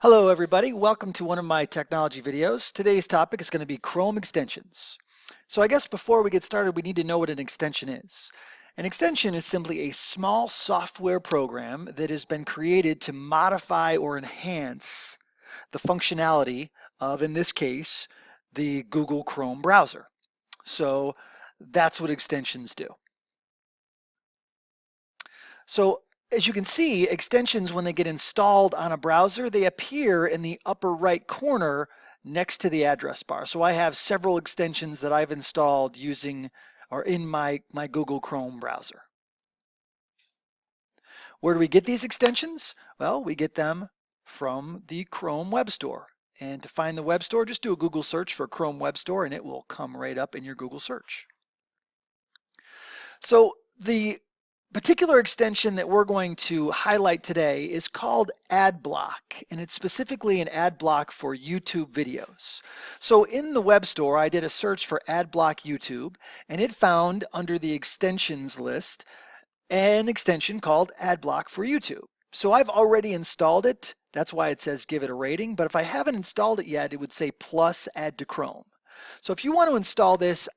Hello everybody, welcome to one of my technology videos. Today's topic is going to be Chrome extensions. So I guess before we get started, we need to know what an extension is. An extension is simply a small software program that has been created to modify or enhance the functionality of, in this case, the Google Chrome browser. So that's what extensions do. So as you can see, extensions, when they get installed on a browser, they appear in the upper right corner next to the address bar. So I have several extensions that I've installed using or in my Google Chrome browser. Where do we get these extensions? Well, we get them from the Chrome Web Store. And to find the web store, just do a Google search for Chrome Web Store and it will come right up in your Google search. So the particular extension that we're going to highlight today is called AdBlock, and it's specifically an ad block for YouTube videos. So in the web store, I did a search for AdBlock YouTube, and it found under the extensions list an extension called AdBlock for YouTube. So I've already installed it. That's why it says give it a rating. But if I haven't installed it yet, it would say plus add to Chrome. So if you want to install this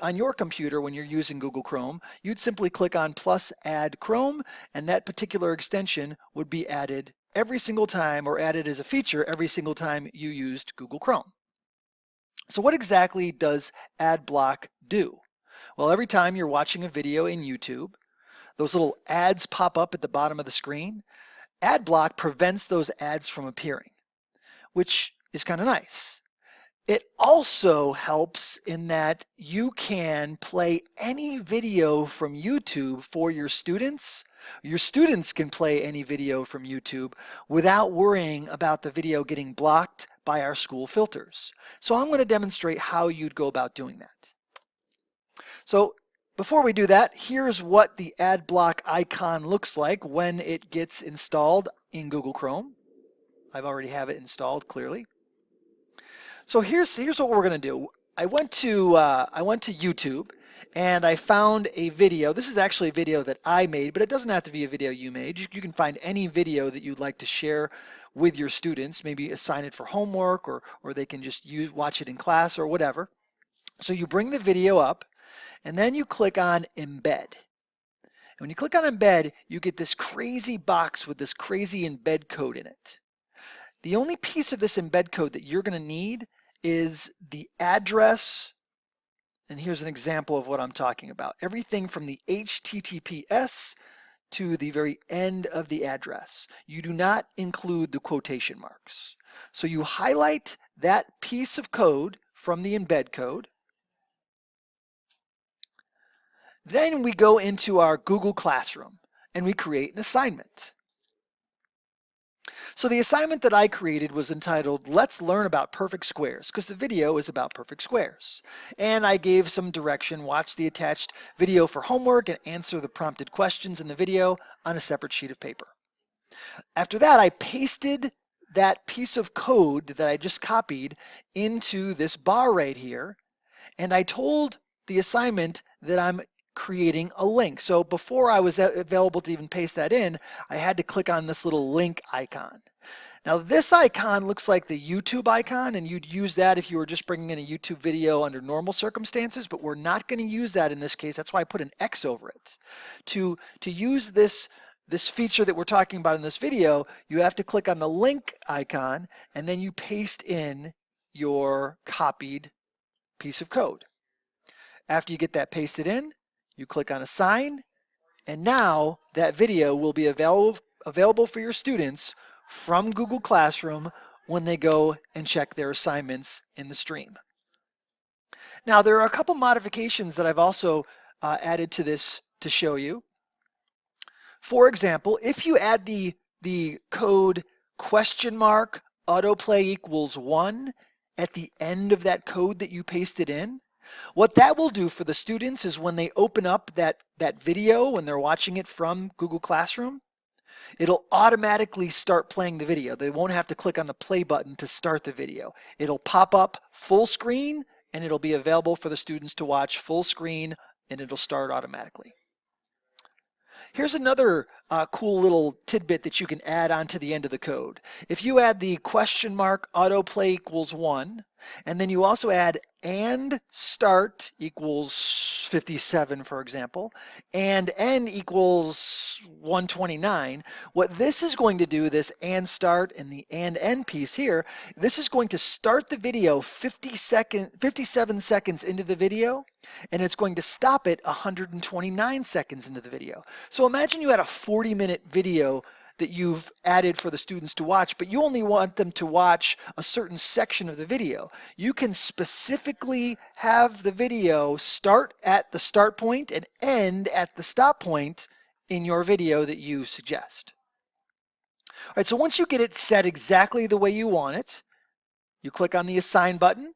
on your computer when you're using Google Chrome, you'd simply click on plus add Chrome, and that particular extension would be added every single time, or added as a feature every single time you used Google Chrome. So what exactly does AdBlock do? Well, every time you're watching a video in YouTube, those little ads pop up at the bottom of the screen. AdBlock prevents those ads from appearing, which is kind of nice. It also helps in that you can play any video from YouTube for your students. Your students can play any video from YouTube without worrying about the video getting blocked by our school filters. So I'm going to demonstrate how you'd go about doing that. So before we do that, here's what the AdBlock icon looks like when it gets installed in Google Chrome. I've already have it installed clearly. So here's what we're going to do. I went to YouTube and I found a video. This is actually a video that I made, but it doesn't have to be a video you made. You can find any video that you'd like to share with your students, maybe assign it for homework, or they can just watch it in class or whatever. So you bring the video up and then you click on embed. And when you click on embed, you get this crazy box with this crazy embed code in it. The only piece of this embed code that you're going to need is the address, and here's an example of what I'm talking about. Everything from the HTTPS to the very end of the address. You do not include the quotation marks. So you highlight that piece of code from the embed code. Then we go into our Google Classroom and we create an assignment. So the assignment that I created was entitled, Let's Learn About Perfect Squares, because the video is about perfect squares. And I gave some direction, watch the attached video for homework and answer the prompted questions in the video on a separate sheet of paper. After that, I pasted that piece of code that I just copied into this bar right here, and I told the assignment that I'm creating a link. So before I was available to even paste that in, I had to click on this little link icon. Now this icon looks like the YouTube icon, and you'd use that if you were just bringing in a YouTube video under normal circumstances, but we're not going to use that in this case. That's why I put an X over it. To use this feature that we're talking about in this video, you have to click on the link icon and then you paste in your copied piece of code. After you get that pasted in, you click on Assign, and now that video will be available for your students from Google Classroom when they go and check their assignments in the stream. Now, there are a couple modifications that I've also added to this to show you. For example, if you add the code $autoplay equals 1 at the end of that code that you pasted in, what that will do for the students is when they open up that video, when they're watching it from Google Classroom, it'll automatically start playing the video. They won't have to click on the play button to start the video. It'll pop up full screen and it'll be available for the students to watch full screen, and it'll start automatically. Here's another cool little tidbit that you can add onto the end of the code. If you add the question mark autoplay equals 1, and then you also add and start equals 57, for example, and n equals 129, what this is going to do, this and start and the and n piece here, this is going to start the video 57 seconds into the video, and it's going to stop it 129 seconds into the video. So imagine you had a 40-minute video that you've added for the students to watch, but you only want them to watch a certain section of the video. You can specifically have the video start at the start point and end at the stop point in your video that you suggest. All right, so once you get it set exactly the way you want it, you click on the Assign button,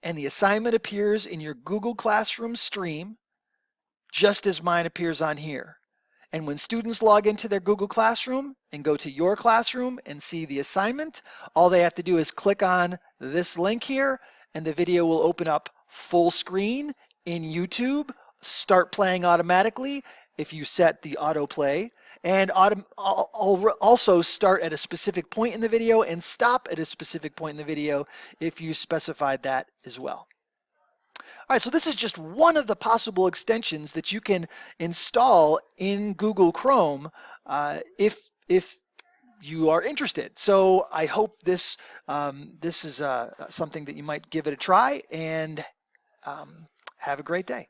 and the assignment appears in your Google Classroom stream, just as mine appears on here. And when students log into their Google Classroom and go to your classroom and see the assignment, all they have to do is click on this link here, and the video will open up full screen in YouTube, start playing automatically if you set the autoplay, and also start at a specific point in the video and stop at a specific point in the video if you specified that as well. All right, so this is just one of the possible extensions that you can install in Google Chrome if you are interested. So I hope this is something that you might give it a try, and have a great day.